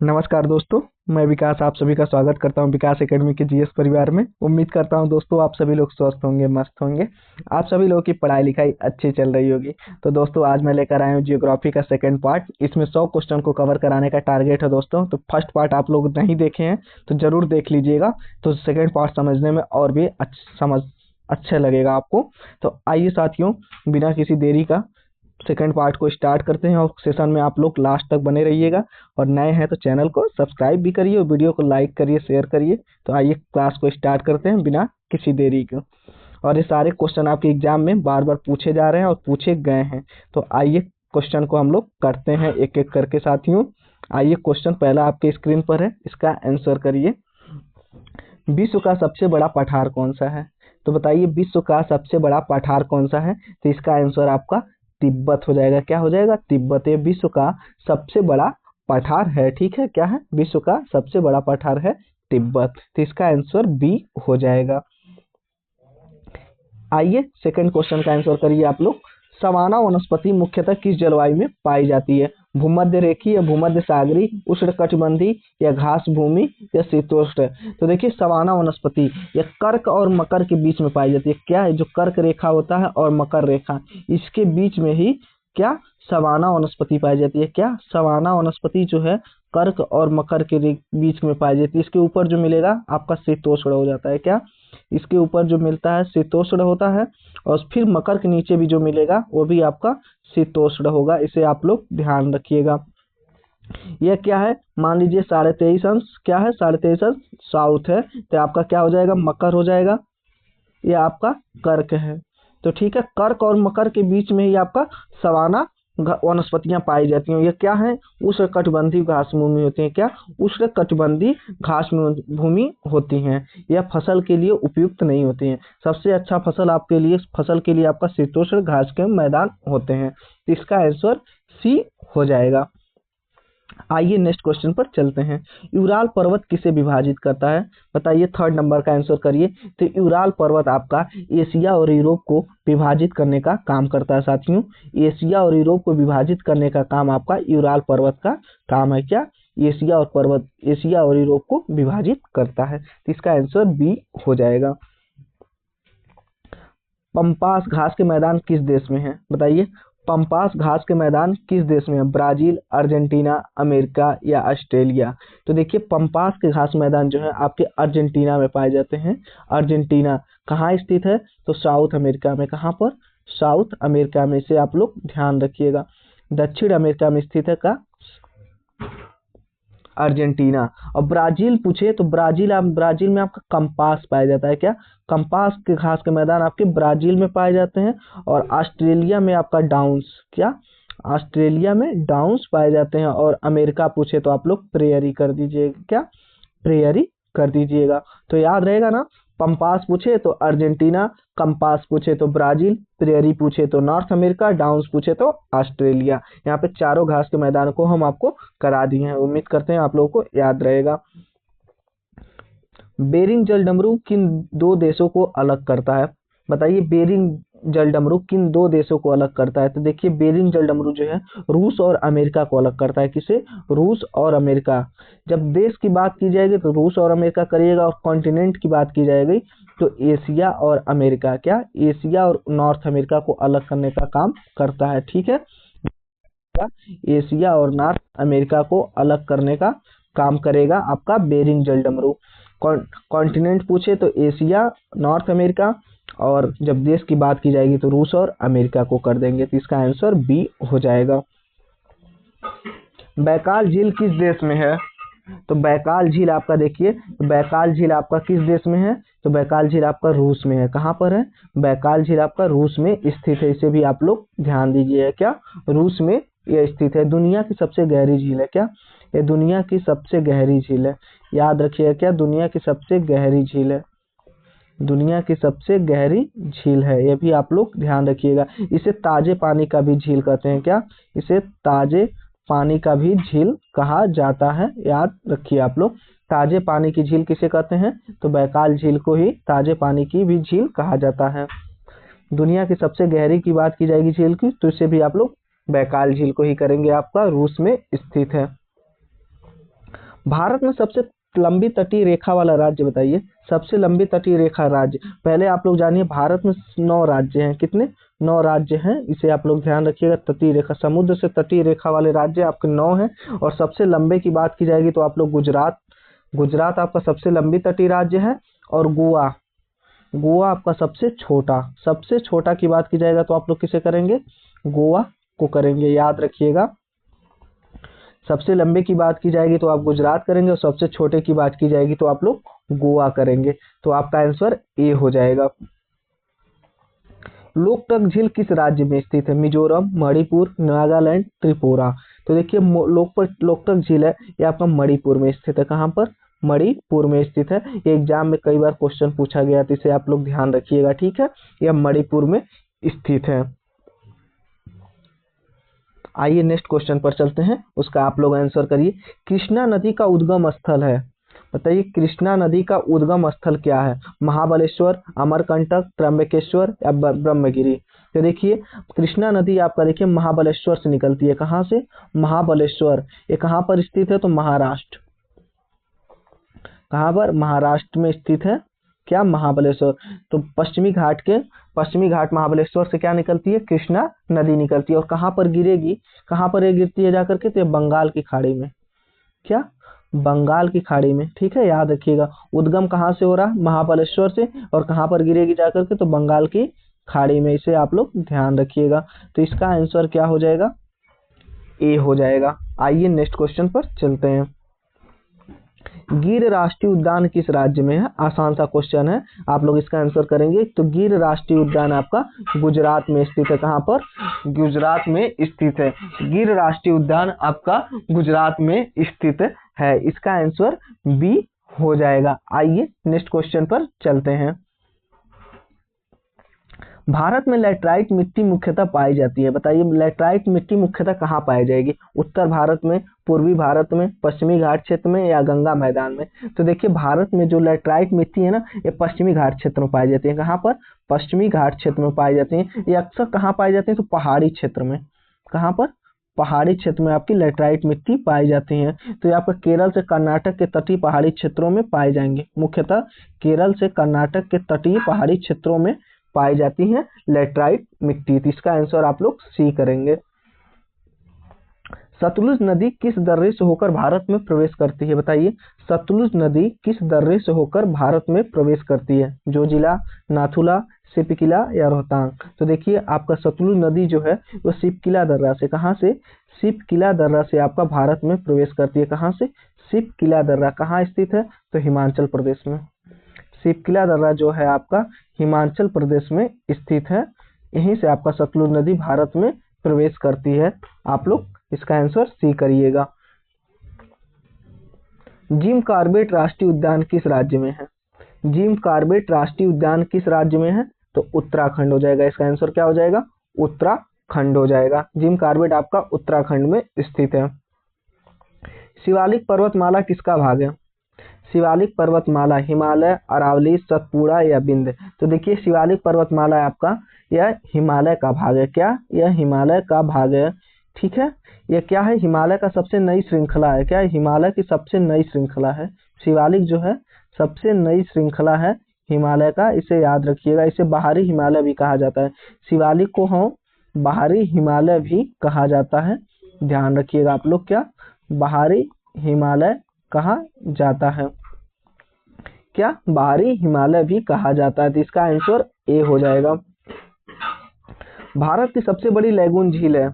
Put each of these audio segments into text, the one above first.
नमस्कार दोस्तों, मैं विकास आप सभी का स्वागत करता हूं विकास एकेडमी के जीएस परिवार में। उम्मीद करता हूं दोस्तों आप सभी लोग स्वस्थ होंगे, मस्त होंगे। आप सभी लोगों की पढ़ाई लिखाई अच्छी चल रही होगी। तो दोस्तों आज मैं लेकर आया हूं जियोग्राफी का सेकंड पार्ट। इसमें 100 क्वेश्चन को कवर कराने का टारगेट है दोस्तों। तो फर्स्ट पार्ट आप लोग नहीं देखे हैं तो जरूर देख लीजिएगा, तो सेकेंड पार्ट समझने में और भी अच्छा लगेगा आपको। तो आइए साथियों, बिना किसी देरी का सेकंड पार्ट को स्टार्ट करते हैं और सेशन में आप लोग लास्ट तक बने रहिएगा। और नए हैं तो चैनल को सब्सक्राइब भी करिए और वीडियो को लाइक करिए, शेयर करिए। तो आइए क्लास को स्टार्ट करते हैं बिना किसी देरी के। और ये सारे क्वेश्चन आपके एग्जाम में बार बार पूछे जा रहे हैं और पूछे गए हैं। तो आइए क्वेश्चन को हम लोग करते हैं एक एक करके साथियों। आइए, क्वेश्चन पहला आपके स्क्रीन पर है, इसका आंसर करिए। विश्व का सबसे बड़ा पठार कौन सा है? तो बताइए विश्व का सबसे बड़ा पठार कौन सा है? तो इसका आंसर आपका तिब्बत हो जाएगा। क्या हो जाएगा? तिब्बत। ये विश्व का सबसे बड़ा पठार है। ठीक है, क्या है? विश्व का सबसे बड़ा पठार है तिब्बत। तो इसका आंसर बी हो जाएगा। आइए सेकंड क्वेश्चन का आंसर करिए आप लोग। सवाना वनस्पति मुख्यतः किस जलवायु में पाई जाती है? भूमध्य रेखीय, भूमध्य सागरी, उष्णकटिबंधीय या घास भूमि या शीतोष्ण? तो देखिए सवाना वनस्पति यह कर्क और मकर के बीच में पाई जाती है। क्या है? जो कर्क रेखा होता है और मकर रेखा, इसके बीच में ही क्या सवाना वनस्पति पाई जाती है। क्या सवाना वनस्पति जो है कर्क और मकर के बीच में पाई जाती है। इसके ऊपर जो मिलेगा आपका शीतोष्ण हो जाता है। क्या इसके ऊपर जो मिलता है शीतोष्ण होता है, और फिर मकर के नीचे भी जो मिलेगा वो भी आपका शीतोष्ण होगा। इसे आप लोग ध्यान रखिएगा। यह क्या है? मान लीजिए 23.5 अंश क्या है? 23.5 अंश साउथ है, तो आपका क्या हो जाएगा? मकर हो जाएगा। यह आपका कर्क है। तो ठीक है, कर्क और मकर के बीच में ही आपका सवाना वनस्पतियां पाई जाती हैं। ये क्या है? उष्णकटिबंधीय घास भूमि होती है। क्या? उष्णकटिबंधीय घास भूमि होती हैं। यह फसल के लिए उपयुक्त नहीं होती हैं। सबसे अच्छा फसल के लिए आपका शीतोष्ण घास के मैदान होते हैं। तो इसका आंसर सी हो जाएगा। आइए नेक्स्ट क्वेश्चन पर चलते हैं। यूराल पर्वत किसे विभाजित करता है? बताइए, थर्ड नंबर का आंसर करिए। तो यूराल पर्वत आपका एशिया और यूरोप को विभाजित करने का काम करता है साथियों। एशिया और यूरोप को विभाजित करने का काम आपका यूराल पर्वत का काम है। क्या? एशिया और यूरोप को विभाजित करता है। तो इसका आंसर बी हो जाएगा। पंपास घास के मैदान किस देश में है? बताइए, पंपास घास के मैदान किस देश में है? ब्राजील, अर्जेंटीना, अमेरिका या ऑस्ट्रेलिया? तो देखिए पंपास के घास मैदान जो है आपके अर्जेंटीना में पाए जाते हैं। अर्जेंटीना कहाँ स्थित है? तो साउथ अमेरिका में। कहाँ पर? साउथ अमेरिका में। इसे आप लोग ध्यान रखिएगा। दक्षिण अमेरिका में स्थित है का अर्जेंटीना। और ब्राजील पूछे तो ब्राजील में आपका कंपास पाया जाता है। क्या? कंपास के घास के मैदान आपके ब्राजील में पाए जाते हैं। और ऑस्ट्रेलिया में आपका डाउन्स। क्या? ऑस्ट्रेलिया में डाउन्स पाए जाते हैं। और अमेरिका पूछे तो आप लोग प्रेयरी कर दीजिएगा। क्या? प्रेयरी कर दीजिएगा। तो याद रहेगा ना, पंपास पूछे तो अर्जेंटीना, कंपास पूछे तो ब्राजील, प्रेयरी पूछे तो नॉर्थ अमेरिका, डाउन्स पूछे तो ऑस्ट्रेलिया। यहाँ पे चारों घास के मैदान को हम आपको करा दिए हैं। उम्मीद करते हैं आप लोगों को याद रहेगा। बेरिंग जल डमरू किन दो देशों को अलग करता है? बताइए, बेरिंग जल डमरू किन दो देशों को अलग करता है? तो देखिए बेरिंग जल डमरू जो है रूस और अमेरिका को अलग करता है। किसे? रूस और अमेरिका। जब देश की बात की जाएगी तो रूस और अमेरिका करिएगा, और कॉन्टिनेंट की बात की जाएगी तो एशिया और अमेरिका। क्या? एशिया और नॉर्थ अमेरिका को अलग करने का काम करता है। ठीक है, एशिया और नॉर्थ अमेरिका को अलग करने का काम करेगा आपका बेरिंग जल डमरू। कॉन्टिनेंट पूछे तो एशिया, नॉर्थ अमेरिका, और जब देश की बात की जाएगी तो रूस और अमेरिका को कर देंगे। तो इसका आंसर बी हो जाएगा। बैकाल झील किस देश में है? तो बैकाल झील आपका देखिए, बैकाल झील आपका किस देश में है? तो बैकाल झील आपका रूस में है। कहाँ पर है? बैकाल झील आपका रूस में स्थित है। इसे भी आप लोग ध्यान दीजिए। क्या? रूस में यह स्थित है। दुनिया की सबसे गहरी झील है। क्या? ये दुनिया की सबसे गहरी झील है। याद रखिए, क्या दुनिया की सबसे गहरी झील है। दुनिया की सबसे गहरी झील है। यह भी आप लोग ध्यान रखिएगा। इसे ताजे पानी का भी झील कहते हैं। क्या? इसे ताजे पानी का भी झील कहा जाता है। याद रखिए आप लोग, ताजे पानी की झील किसे कहते हैं? तो बैकाल झील को ही ताजे पानी की भी झील कहा जाता है। दुनिया की सबसे गहरी की बात की जाएगी झील की, तो इसे भी आप लोग बैकाल झील को ही करेंगे। आपका रूस में स्थित है। भारत में सबसे लंबी तटीय रेखा वाला राज्य बताइए। सबसे लंबी तटीय रेखा राज्य, पहले आप लोग जानिए भारत में 9 राज्य हैं। कितने? 9 राज्य हैं, इसे आप लोग ध्यान रखिएगा। तटीय रेखा, समुद्र से तटीय रेखा वाले राज्य आपके 9 हैं। और सबसे लंबे की बात की जाएगी तो आप लोग गुजरात आपका सबसे लंबी तटीय राज्य है। और गोवा आपका सबसे छोटा की बात की जाएगा तो आप लोग किसे करेंगे? गोवा को करेंगे, याद रखिएगा। सबसे लंबे की बात की जाएगी तो आप गुजरात करेंगे, और सबसे छोटे की बात की जाएगी तो आप लोग गोवा करेंगे। तो आपका आंसर ए हो जाएगा। लोकटक झील किस राज्य में स्थित है? मिजोरम, मणिपुर, नागालैंड, त्रिपुरा। तो देखिए लोकटक झील है, ये आपका मणिपुर में स्थित है। कहाँ पर? मणिपुर में स्थित है। ये एग्जाम में कई बार क्वेश्चन पूछा गया, तो इसे आप लोग ध्यान रखिएगा, ठीक है। यह मणिपुर में स्थित है। आइए नेक्स्ट क्वेश्चन पर चलते हैं, उसका आप लोग आंसर करिए। कृष्णा नदी का उद्गम स्थल है, बताइए कृष्णा नदी का उद्गम स्थल क्या है? महाबलेश्वर, अमरकंटक, त्र्यंबकेश्वर या ब्रह्मगिरी। तो देखिए कृष्णा नदी आपका देखिए महाबलेश्वर से निकलती है। कहाँ से? महाबलेश्वर। ये कहाँ पर स्थित है? तो महाराष्ट्र। कहाँ पर? महाराष्ट्र में स्थित है। क्या? महाबलेश्वर। तो पश्चिमी घाट महाबलेश्वर से क्या निकलती है? कृष्णा नदी निकलती है। और कहाँ पर गिरेगी? कहाँ पर ये गिरती है जाकर के? तो बंगाल की खाड़ी में। क्या? बंगाल की खाड़ी में, ठीक है, याद रखिएगा। उद्गम कहाँ से हो रहा? महाबलेश्वर से। और कहाँ पर गिरेगी जाकर के? तो बंगाल की खाड़ी में। इसे आप लोग ध्यान रखिएगा। तो इसका आंसर क्या हो जाएगा? ए हो जाएगा। आइए नेक्स्ट क्वेश्चन पर चलते हैं। गिर राष्ट्रीय उद्यान किस राज्य में है? आसान सा क्वेश्चन है, आप लोग इसका आंसर करेंगे। तो गिर राष्ट्रीय उद्यान आपका गुजरात में स्थित है। कहाँ पर? गुजरात में स्थित है। गिर राष्ट्रीय उद्यान आपका गुजरात में स्थित है। इसका आंसर बी हो जाएगा। आइए नेक्स्ट क्वेश्चन पर चलते हैं। भारत में लैटराइट मिट्टी मुख्यतः पाई जाती है, बताइए लैटराइट मिट्टी मुख्यतः कहाँ पाई जाएगी? उत्तर भारत में, पूर्वी भारत में, पश्चिमी घाट क्षेत्र में या गंगा मैदान में? तो देखिए भारत में जो लैटराइट मिट्टी है ना, ये पश्चिमी घाट क्षेत्र में पाई जाती है। कहाँ पर? पश्चिमी घाट क्षेत्र में पाई जाती है। ये अक्सर कहाँ पाई जाती है? तो पहाड़ी क्षेत्र में। कहाँ पर? पहाड़ी क्षेत्र में आपकी लैटराइट मिट्टी पाई जाती है। तो ये आपका केरल से कर्नाटक के तटीय पहाड़ी क्षेत्रों में पाए जाएंगे। मुख्यतः केरल से कर्नाटक के तटीय पहाड़ी क्षेत्रों में पाई जाती है लैटराइट मिट्टी। तो इसका आंसर आप लोग सी करेंगे। सतलुज नदी किस दर्रे से होकर भारत में प्रवेश करती है? बताइए सतलुज नदी किस दर्रे से होकर भारत में प्रवेश करती है? जोजिला, नाथुला, सिपकिला या रोहतांग? तो देखिए आपका सतलुज नदी जो है वो सिपकिला दर्रा से, कहाँ से? सिपकिला दर्रा से आपका भारत में प्रवेश करती है। कहाँ से? सिपकिला दर्रा कहाँ स्थित है? तो हिमाचल प्रदेश में। सिपकिला दर्रा जो है आपका हिमाचल प्रदेश में स्थित है। यहीं से आपका सतलुज नदी भारत में प्रवेश करती है। आप लोग इसका आंसर सी करिएगा। जिम कॉर्बेट राष्ट्रीय उद्यान किस राज्य में है? जिम कॉर्बेट राष्ट्रीय उद्यान किस राज्य में है? तो उत्तराखंड हो जाएगा। इसका आंसर क्या हो जाएगा? उत्तराखंड हो जाएगा। जिम कॉर्बेट आपका उत्तराखंड में स्थित है। शिवालिक पर्वतमाला किसका भाग है? शिवालिक पर्वतमाला हिमालय, अरावली, सतपुड़ा या विंध्य? तो देखिए शिवालिक पर्वतमाला आपका यह हिमालय का भाग है। क्या? यह हिमालय का भाग है, ठीक है। यह क्या है? हिमालय का सबसे नई श्रृंखला है। क्या? हिमालय की सबसे नई श्रृंखला है। शिवालिक जो है सबसे नई श्रृंखला है हिमालय का, इसे याद रखिएगा। इसे बाहरी हिमालय भी कहा जाता है। शिवालिक को हम बाहरी हिमालय भी कहा जाता है, ध्यान रखिएगा आप लोग। क्या? बाहरी हिमालय कहा जाता है। क्या? बाहरी हिमालय भी कहा जाता है। तो इसका आंसर ए हो जाएगा। भारत की सबसे बड़ी लैगून झील है?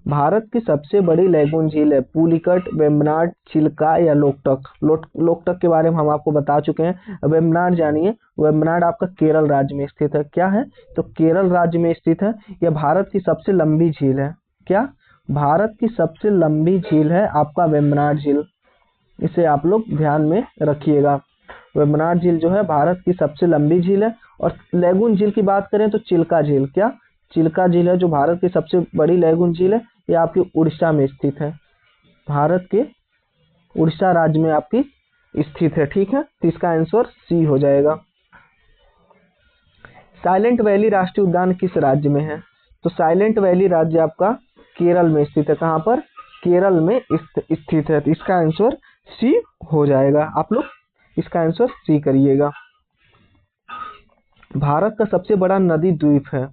भारत की सबसे बड़ी लैगून झील है पुलिकट, वेम्बनाड, चिल्का या लोकटक? लोकटक के बारे में हम आपको बता चुके हैं। वेम्बनाड जानिए, वेम्बनाड आपका केरल राज्य में स्थित है। क्या है? तो केरल राज्य में स्थित है। यह भारत की सबसे लंबी झील है। क्या? भारत की सबसे लंबी झील है आपका वेम्बनाड झील। इसे आप लोग ध्यान में रखिएगा। वेम्बनाड झील जो है भारत की सबसे लंबी झील है। और लैगून झील की बात करें तो चिल्का झील, क्या? चिल्का झील है जो भारत की सबसे बड़ी लैगून झील है। ये आपकी उड़ीसा में स्थित है। भारत के उड़ीसा राज्य में आपकी स्थित है, ठीक है। तो इसका आंसर सी हो जाएगा। साइलेंट वैली राष्ट्रीय उद्यान किस राज्य में है? तो साइलेंट वैली राज्य आपका केरल में स्थित है। कहाँ पर? केरल में स्थित है। तो इसका आंसर सी हो जाएगा। आप लोग इसका आंसर सी करिएगा। भारत का सबसे बड़ा नदी द्वीप है,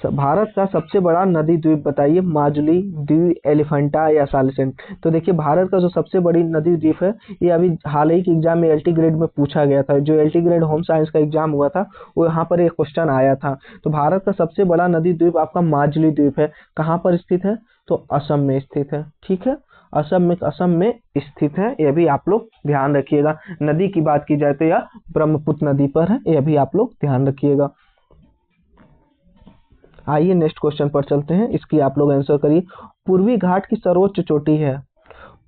भारत का सबसे बड़ा नदी द्वीप बताइए। माजुली द्वीप, एलिफेंटा या सालिसेंट। तो देखिए भारत का जो सबसे बड़ी नदी द्वीप है, ये अभी हाल ही के एग्जाम में एलटी ग्रेड में पूछा गया था। जो एलटी ग्रेड होम साइंस का एग्जाम हुआ था, वो यहाँ पर एक क्वेश्चन आया था। तो भारत का सबसे बड़ा नदी द्वीप आपका माजुली द्वीप है। कहाँ पर स्थित है? तो असम में स्थित है। ठीक है, असम में स्थित है। यह भी आप लोग ध्यान रखिएगा। नदी की बात की जाए तो यह ब्रह्मपुत्र नदी पर है, यह भी आप लोग ध्यान रखिएगा। आइए नेक्स्ट क्वेश्चन पर चलते हैं, इसकी आप लोग आंसर करिए। पूर्वी घाट की सर्वोच्च चोटी है,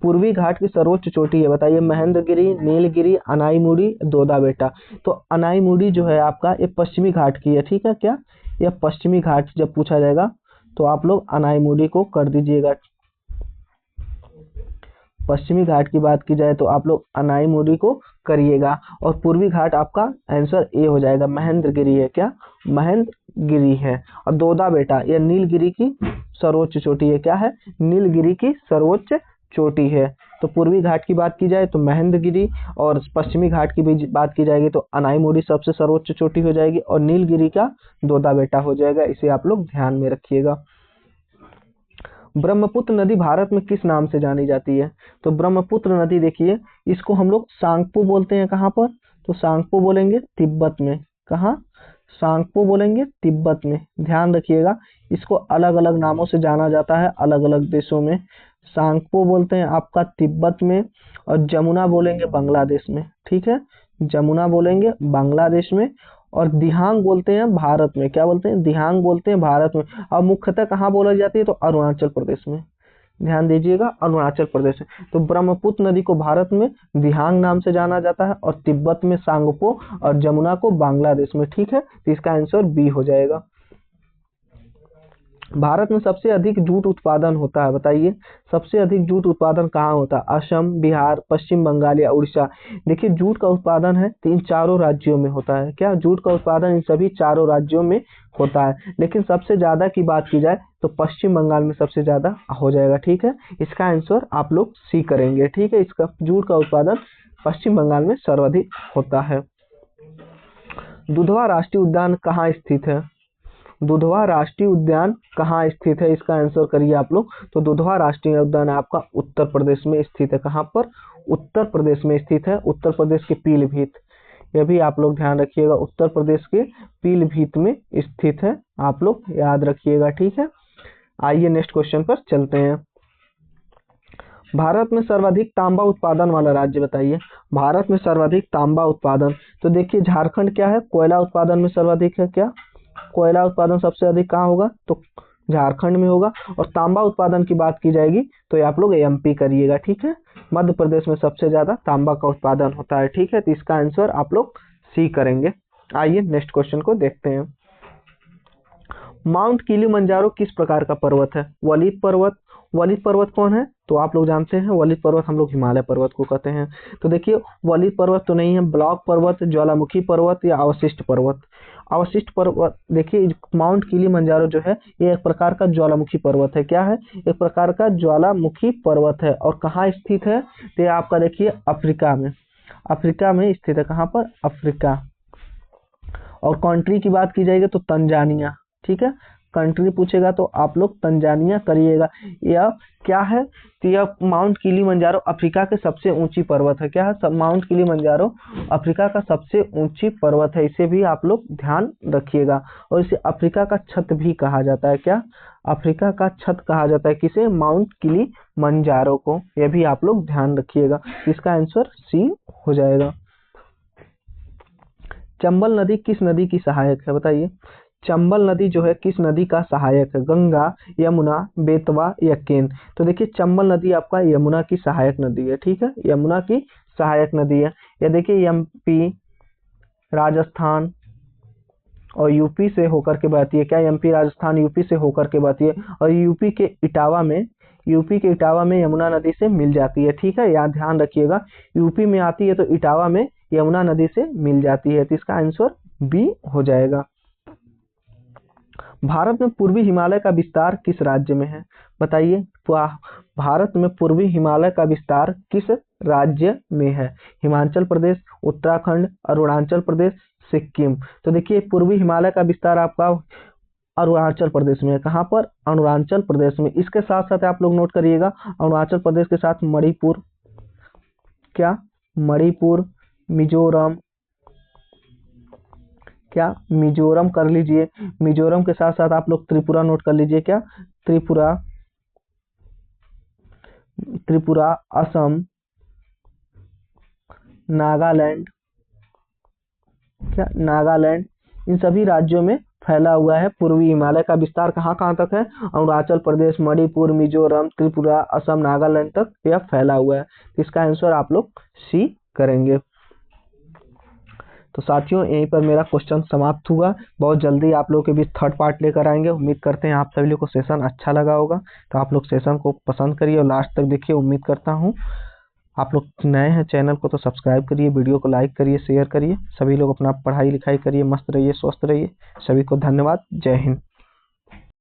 पूर्वी घाट की सर्वोच्च चोटी है बताइए। महेंद्रगिरी, नीलगिरी, अनाईमुड़ी, दोदा बेटा। तो अनाईमुड़ी जो है आपका, ये पश्चिमी घाट की है। ठीक है, क्या यह पश्चिमी घाट जब पूछा जाएगा तो आप लोग अनाईमुड़ी को कर दीजिएगा। पश्चिमी घाट की बात की जाए तो आप लोग अनाईमुड़ी को करिएगा। और पूर्वी घाट आपका आंसर ए हो जाएगा, महेंद्रगिरी है। क्या महेंद्रगिरी है। और दोदा बेटा यह नीलगिरी की सर्वोच्च चोटी है। क्या है? नीलगिरी की सर्वोच्च चोटी है। तो पूर्वी घाट की बात की जाए तो महेंद्रगिरी, और पश्चिमी घाट की भी बात की जाएगी तो अनाईमुड़ी सबसे सर्वोच्च चोटी हो जाएगी, और नीलगिरी का दोदा बेटा हो जाएगा। इसे आप लोग ध्यान में रखिएगा। ब्रह्मपुत्र नदी भारत में किस नाम से जानी जाती है? तो ब्रह्मपुत्र नदी देखिए, इसको हम लोग सांगपो बोलते हैं। कहाँ पर? तो सांगपो बोलेंगे तिब्बत में। कहाँ? सांगपो बोलेंगे तिब्बत में। ध्यान रखिएगा, इसको अलग अलग नामों से जाना जाता है अलग अलग देशों में। सांगपो बोलते हैं आपका तिब्बत में, और जमुना बोलेंगे बांग्लादेश में। ठीक है, जमुना बोलेंगे बांग्लादेश में, और दिहांग बोलते हैं भारत में। क्या बोलते हैं? दिहांग बोलते हैं भारत में। अब मुख्यतः कहाँ बोला जाती है? तो अरुणाचल प्रदेश में। ध्यान दीजिएगा, अरुणाचल प्रदेश में। तो ब्रह्मपुत्र नदी को भारत में दिहांग नाम से जाना जाता है, और तिब्बत में सांगपो, और जमुना को बांग्लादेश में। ठीक है, तो इसका आंसर बी हो जाएगा। भारत में सबसे अधिक जूट उत्पादन होता है बताइए। सबसे अधिक जूट उत्पादन कहाँ होता है? असम, बिहार, पश्चिम बंगाल या उड़ीसा। देखिए जूट का उत्पादन है इन चारों राज्यों में होता है। क्या? जूट का उत्पादन इन सभी चारों राज्यों में होता है, लेकिन सबसे ज्यादा की बात की जाए तो पश्चिम बंगाल में सबसे ज्यादा हो जाएगा। ठीक है, इसका आंसर आप लोग सी करेंगे। ठीक है, इसका जूट का उत्पादन पश्चिम बंगाल में सर्वाधिक होता है। दुधवा राष्ट्रीय उद्यान कहाँ स्थित है? दुधवा राष्ट्रीय उद्यान कहाँ स्थित है? इसका आंसर करिए आप लोग। तो दुधवा राष्ट्रीय उद्यान आपका उत्तर प्रदेश में स्थित है। कहाँ पर? उत्तर प्रदेश में स्थित है, उत्तर प्रदेश के पीलीभीत। यह भी आप लोग ध्यान रखिएगा, उत्तर प्रदेश के पीलीभीत में स्थित है। आप लोग याद रखिएगा। ठीक है, आइए नेक्स्ट क्वेश्चन पर चलते हैं। भारत में सर्वाधिक तांबा उत्पादन वाला राज्य बताइए। भारत में सर्वाधिक तांबा उत्पादन, तो देखिए झारखंड क्या है? कोयला उत्पादन में सर्वाधिक है। क्या? कोयला उत्पादन सबसे अधिक कहाँ होगा? तो झारखंड में होगा। और तांबा उत्पादन की बात की जाएगी तो ये आप लोग एमपी करिएगा। ठीक है, मध्य प्रदेश में सबसे ज्यादा तांबा का उत्पादन होता है। ठीक है, तो इसका आंसर आप लोग सी करेंगे। आइए नेक्स्ट क्वेश्चन को देखते हैं। माउंट किलिमंजारो किस प्रकार का पर्वत है? वलित पर्वत। वलित पर्वत कौन है? तो आप लोग जानते हैं वलित पर्वत हम लोग हिमालय पर्वत को कहते हैं। तो देखिए वलित पर्वत तो नहीं है, ब्लॉक पर्वत, ज्वालामुखी पर्वत या अवशिष्ट पर्वत। अवशिष्ट पर्वत देखिए, माउंट किलिमंजारो जो है ये एक प्रकार का ज्वालामुखी पर्वत है। क्या है? एक प्रकार का ज्वालामुखी पर्वत है। और कहाँ स्थित है? तो आपका देखिए अफ्रीका में, अफ्रीका में स्थित है। कहाँ पर? अफ्रीका। और कंट्री की बात की जाएगी तो तंजानिया। ठीक है, कंट्री पूछेगा तो आप लोग तंजानिया करिएगा। यह क्या है? तो यह माउंट किलिमंजारो अफ्रीका के सबसे ऊंची पर्वत है। क्या है? माउंट किलिमंजारो अफ्रीका का सबसे ऊंची पर्वत है। इसे भी आप लोग ध्यान रखिएगा। और इसे अफ्रीका का छत भी कहा जाता है। क्या? अफ्रीका का छत कहा जाता है किसे? माउंट किलिमंजारो को। यह भी आप लोग ध्यान रखिएगा। इसका आंसर सी हो जाएगा। चंबल नदी किस नदी की सहायक है बताइए। चंबल नदी जो है किस नदी का सहायक है? गंगा, यमुना, बेतवा या केन। तो देखिए चंबल नदी आपका यमुना की सहायक नदी है। ठीक है, यमुना की सहायक नदी है। या देखिए एमपी, राजस्थान और यूपी से होकर के बहती है। क्या? एमपी, राजस्थान, यूपी से होकर के बहती है। और यूपी के इटावा में यमुना नदी से मिल जाती है। ठीक है, यहाँ ध्यान रखिएगा, यूपी में आती है तो इटावा में यमुना नदी से मिल जाती है। तो इसका आंसर बी हो जाएगा। भारत में पूर्वी हिमालय का विस्तार किस राज्य में है? बताइए, भारत में पूर्वी हिमालय का विस्तार किस राज्य में है? हिमाचल प्रदेश, उत्तराखंड, अरुणाचल प्रदेश, सिक्किम। तो देखिए, पूर्वी हिमालय का विस्तार आपका अरुणाचल प्रदेश में है। कहाँ पर? अरुणाचल प्रदेश में। इसके साथ साथ आप लोग नोट करिएगा, अरुणाचल प्रदेश के साथ मणिपुर, क्या? मणिपुर, मिजोरम, क्या? मिजोरम कर लीजिए। मिजोरम के साथ साथ आप लोग त्रिपुरा नोट कर लीजिए, क्या? त्रिपुरा, त्रिपुरा, असम, नागालैंड, क्या? नागालैंड। इन सभी राज्यों में फैला हुआ है। पूर्वी हिमालय का विस्तार कहाँ कहाँ तक है? अरुणाचल प्रदेश, मणिपुर, मिजोरम, त्रिपुरा, असम, नागालैंड तक यह फैला हुआ है। इसका आंसर आप लोग सी करेंगे। तो साथियों, यहीं पर मेरा क्वेश्चन समाप्त हुआ। बहुत जल्दी आप लोगों के बीच थर्ड पार्ट लेकर आएंगे। उम्मीद करते हैं आप सभी लोग को सेशन अच्छा लगा होगा। तो आप लोग सेशन को पसंद करिए और लास्ट तक देखिए। उम्मीद करता हूँ आप लोग नए हैं चैनल को तो सब्सक्राइब करिए, वीडियो को लाइक करिए, शेयर करिए। सभी लोग अपना पढ़ाई लिखाई करिए, मस्त रहिए, स्वस्थ रहिए। सभी को धन्यवाद। जय हिंद।